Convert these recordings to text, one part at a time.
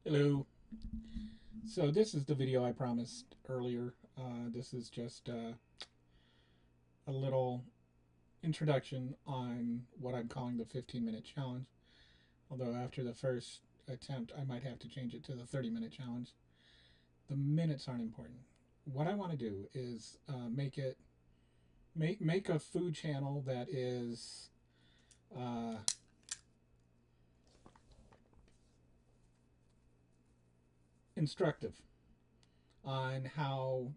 Hello. So this is the video I promised earlier. This is just a little introduction on what I'm calling the 15-minute challenge. Although after the first attempt, I might have to change it to the 30-minute challenge. The minutes aren't important. What I want to do is make a food channel that is uh, instructive on how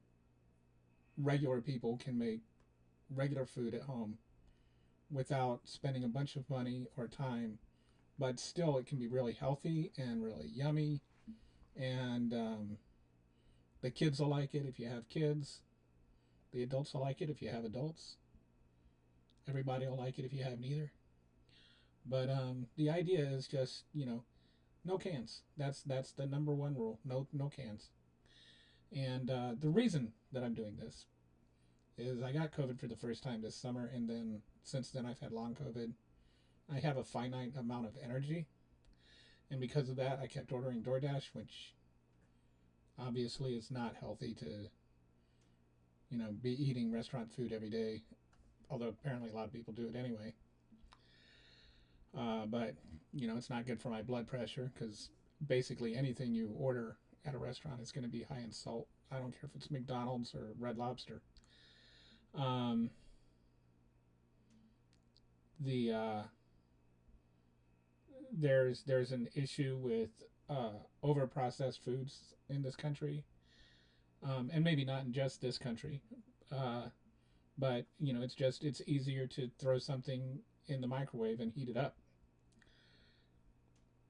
regular people can make regular food at home without spending a bunch of money or time, but still it can be really healthy and really yummy. And the kids will like it if you have kids. The adults will like it if you have adults. Everybody will like it if you have neither. But the idea is just no cans. That's the number one rule. No cans. And the reason that I'm doing this is I got COVID for the first time this summer, and then since then I've had long COVID. I have a finite amount of energy, and because of that, I kept ordering DoorDash, which obviously is not healthy to be eating restaurant food every day. Although apparently a lot of people do it anyway. But it's not good for my blood pressure because basically anything you order at a restaurant is going to be high in salt. I don't care if it's McDonald's or Red Lobster. Um, the there's an issue with over processed foods in this country, and maybe not in just this country, uh, but it's easier to throw something in the microwave and heat it up,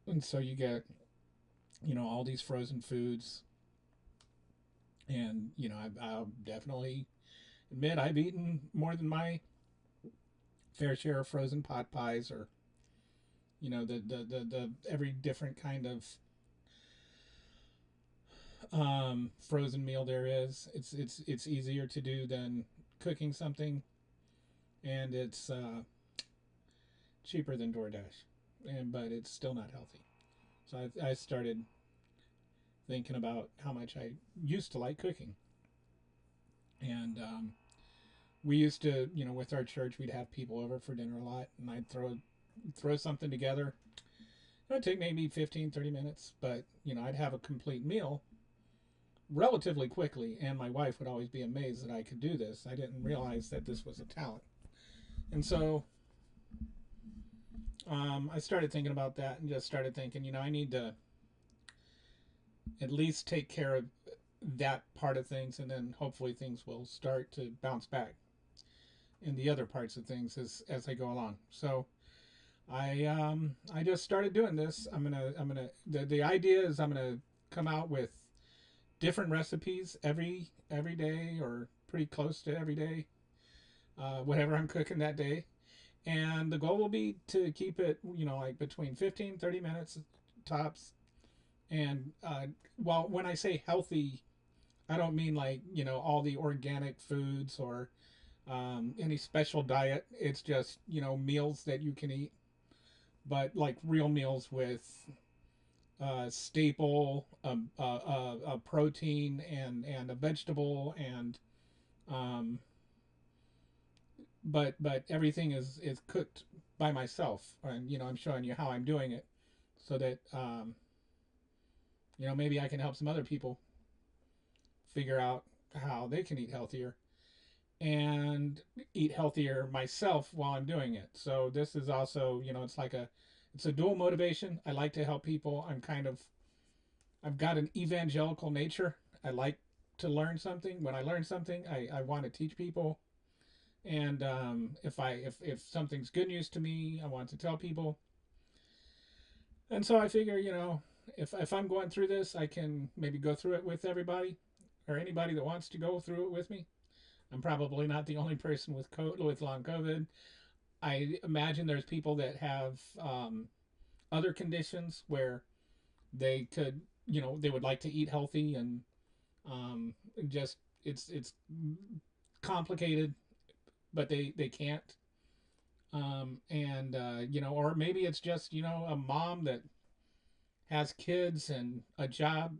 and so you get all these frozen foods, and I'll definitely admit I've eaten more than my fair share of frozen pot pies or the every different kind of frozen meal there is. It's easier to do than cooking something, and it's cheaper than DoorDash, and but it's still not healthy. So I started thinking about how much I used to like cooking, and we used to with our church we'd have people over for dinner a lot, and I'd throw something together. It would take maybe 15-30 minutes, but I'd have a complete meal relatively quickly, and my wife would always be amazed that I could do this. I didn't realize that this was a talent. And so I started thinking about that and just started thinking, I need to at least take care of that part of things, and then hopefully things will start to bounce back in the other parts of things as I go along. So I just started doing this. The idea is I'm gonna come out with different recipes every day or pretty close to every day, whatever I'm cooking that day. And the goal will be to keep it, like between 15-30 minutes tops. And well, when I say healthy, I don't mean like, all the organic foods or any special diet. It's just, meals that you can eat, but like real meals with staple, a protein and a vegetable, and um, but everything is cooked by myself, and I'm showing you how I'm doing it, so that maybe I can help some other people figure out how they can eat healthier and eat healthier myself while I'm doing it. So this is also, it's a dual motivation. I like to help people. I've got an evangelical nature. I like to learn something. When I learn something, I want to teach people. And if something's good news to me, I want to tell people. And so I figure, if I'm going through this, I can maybe go through it with everybody or anybody that wants to go through it with me. I'm probably not the only person with long COVID. I imagine there's people that have other conditions where they could, they would like to eat healthy, and just it's complicated, but they can't. And or maybe it's just a mom that has kids and a job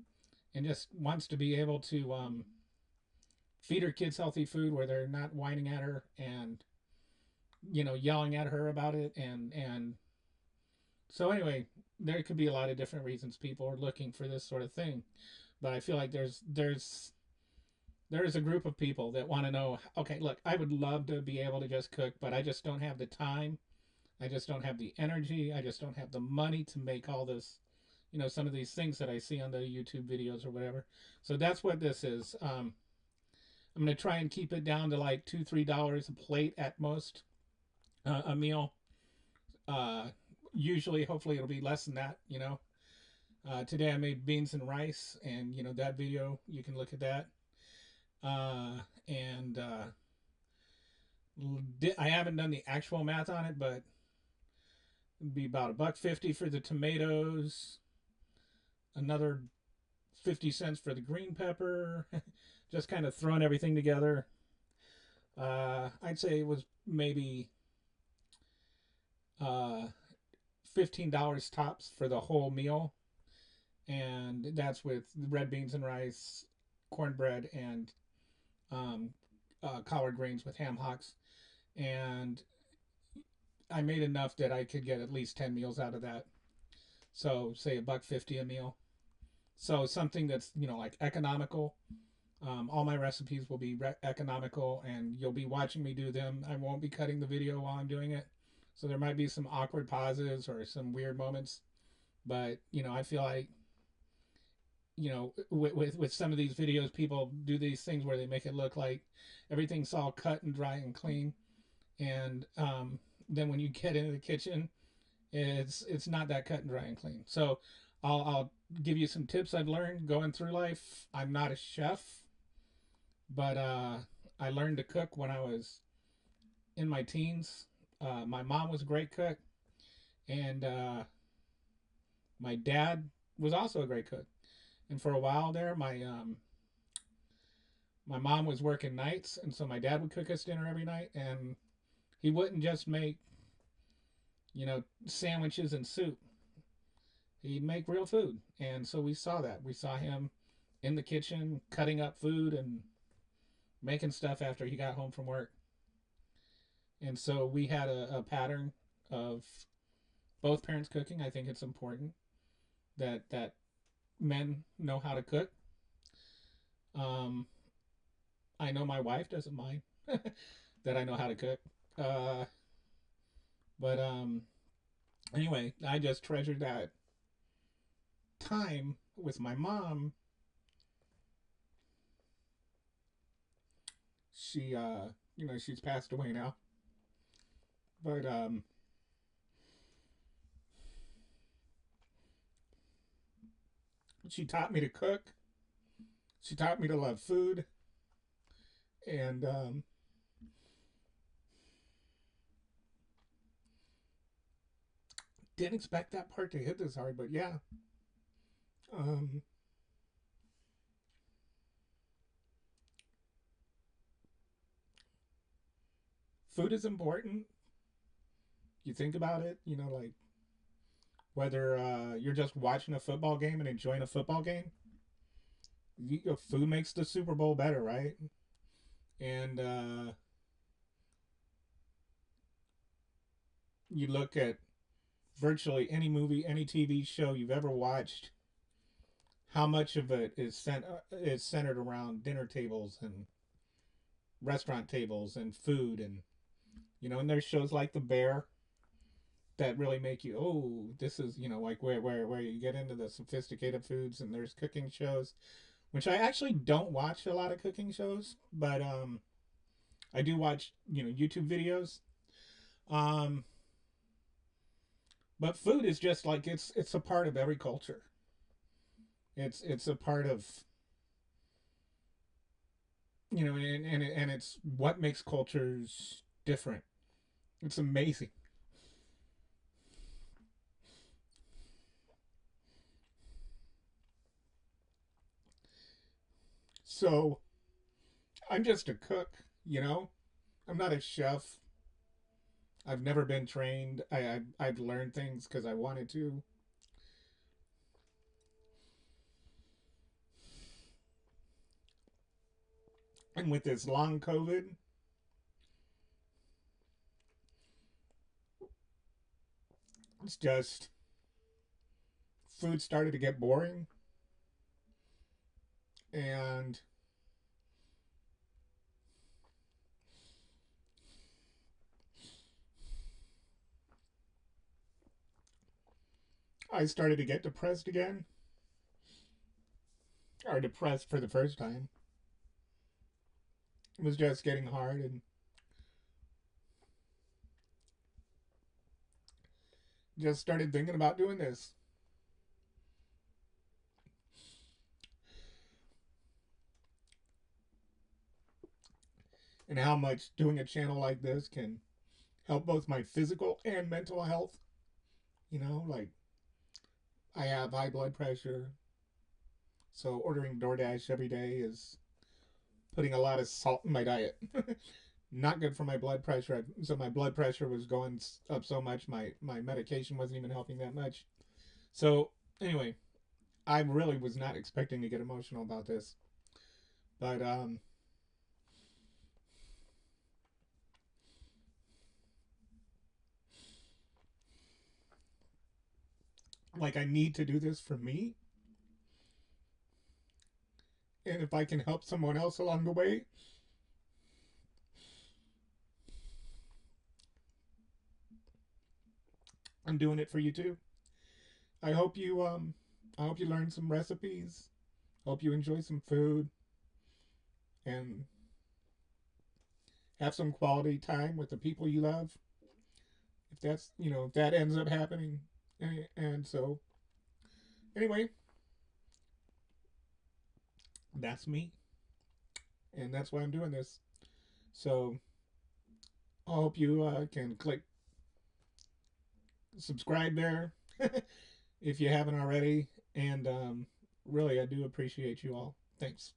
and just wants to be able to feed her kids healthy food where they're not whining at her and yelling at her about it. And so anyway, there could be a lot of different reasons people are looking for this sort of thing, but I feel like there is a group of people that want to know, okay, look, I would love to be able to just cook, but I just don't have the time, I just don't have the energy, I just don't have the money to make all this, some of these things that I see on the YouTube videos or whatever. So that's what this is. I'm going to try and keep it down to like $2-3 a plate at most, a meal. uh Usually, hopefully it'll be less than that. Today I made beans and rice, and that video, you can look at that. And I haven't done the actual math on it, but it'd be about $1.50 for the tomatoes, another 50 cents for the green pepper. Just kind of throwing everything together. I'd say it was maybe uh, $15 tops for the whole meal, and that's with red beans and rice, cornbread, and um, collard greens with ham hocks. And I made enough that I could get at least 10 meals out of that. So say $1.50 a meal. So something that's like economical. All my recipes will be economical, and you'll be watching me do them. I won't be cutting the video while I'm doing it, so there might be some awkward pauses or some weird moments. But I feel like with some of these videos, people do these things where they make it look like everything's all cut and dry and clean, and then when you get into the kitchen, it's not that cut and dry and clean. So I'll give you some tips I've learned going through life. I'm not a chef, but I learned to cook when I was in my teens. My mom was a great cook, and my dad was also a great cook. And for a while there, my mom was working nights, and so my dad would cook us dinner every night, and he wouldn't just make sandwiches and soup. He'd make real food, and so we saw that. We saw him in the kitchen cutting up food and making stuff after he got home from work. And so we had a pattern of both parents cooking. I think it's important that men know how to cook. Um, I know my wife doesn't mind that I know how to cook. Uh, but anyway, I just treasured that time with my mom. She she's passed away now, but she taught me to cook. She taught me to love food, and didn't expect that part to hit this hard, but yeah. Um, Food is important. You think about it, like whether you're just watching a football game and enjoying a football game, food makes the Super Bowl better, right? And you look at virtually any movie, any TV show you've ever watched, how much of it is centered around dinner tables and restaurant tables and food, and and there's shows like The Bear that really make you, oh, this is like where you get into the sophisticated foods. And there's cooking shows, which I actually don't watch a lot of cooking shows, but I do watch YouTube videos. um but food is just like it's a part of every culture. It's a part of and it's what makes cultures different. It's amazing. So I'm just a cook, I'm not a chef. I've never been trained. I've learned things because I wanted to. And with this long COVID, it's just food started to get boring, and I started to get depressed again, or depressed for the first time. It was just getting hard, and just started thinking about doing this. And how much doing a channel like this can help both my physical and mental health. You know, like I have high blood pressure, so ordering DoorDash every day is putting a lot of salt in my diet. Not good for my blood pressure. So my blood pressure was going up so much, my medication wasn't even helping that much. So anyway, I really was not expecting to get emotional about this, but like I need to do this for me, and if I can help someone else along the way, I'm doing it for you too. I hope you I hope you learn some recipes. Hope you enjoy some food and have some quality time with the people you love. If that's, if that ends up happening. And so anyway, that's me, and that's why I'm doing this. So I hope you can click subscribe there if you haven't already. And really, I do appreciate you all. Thanks.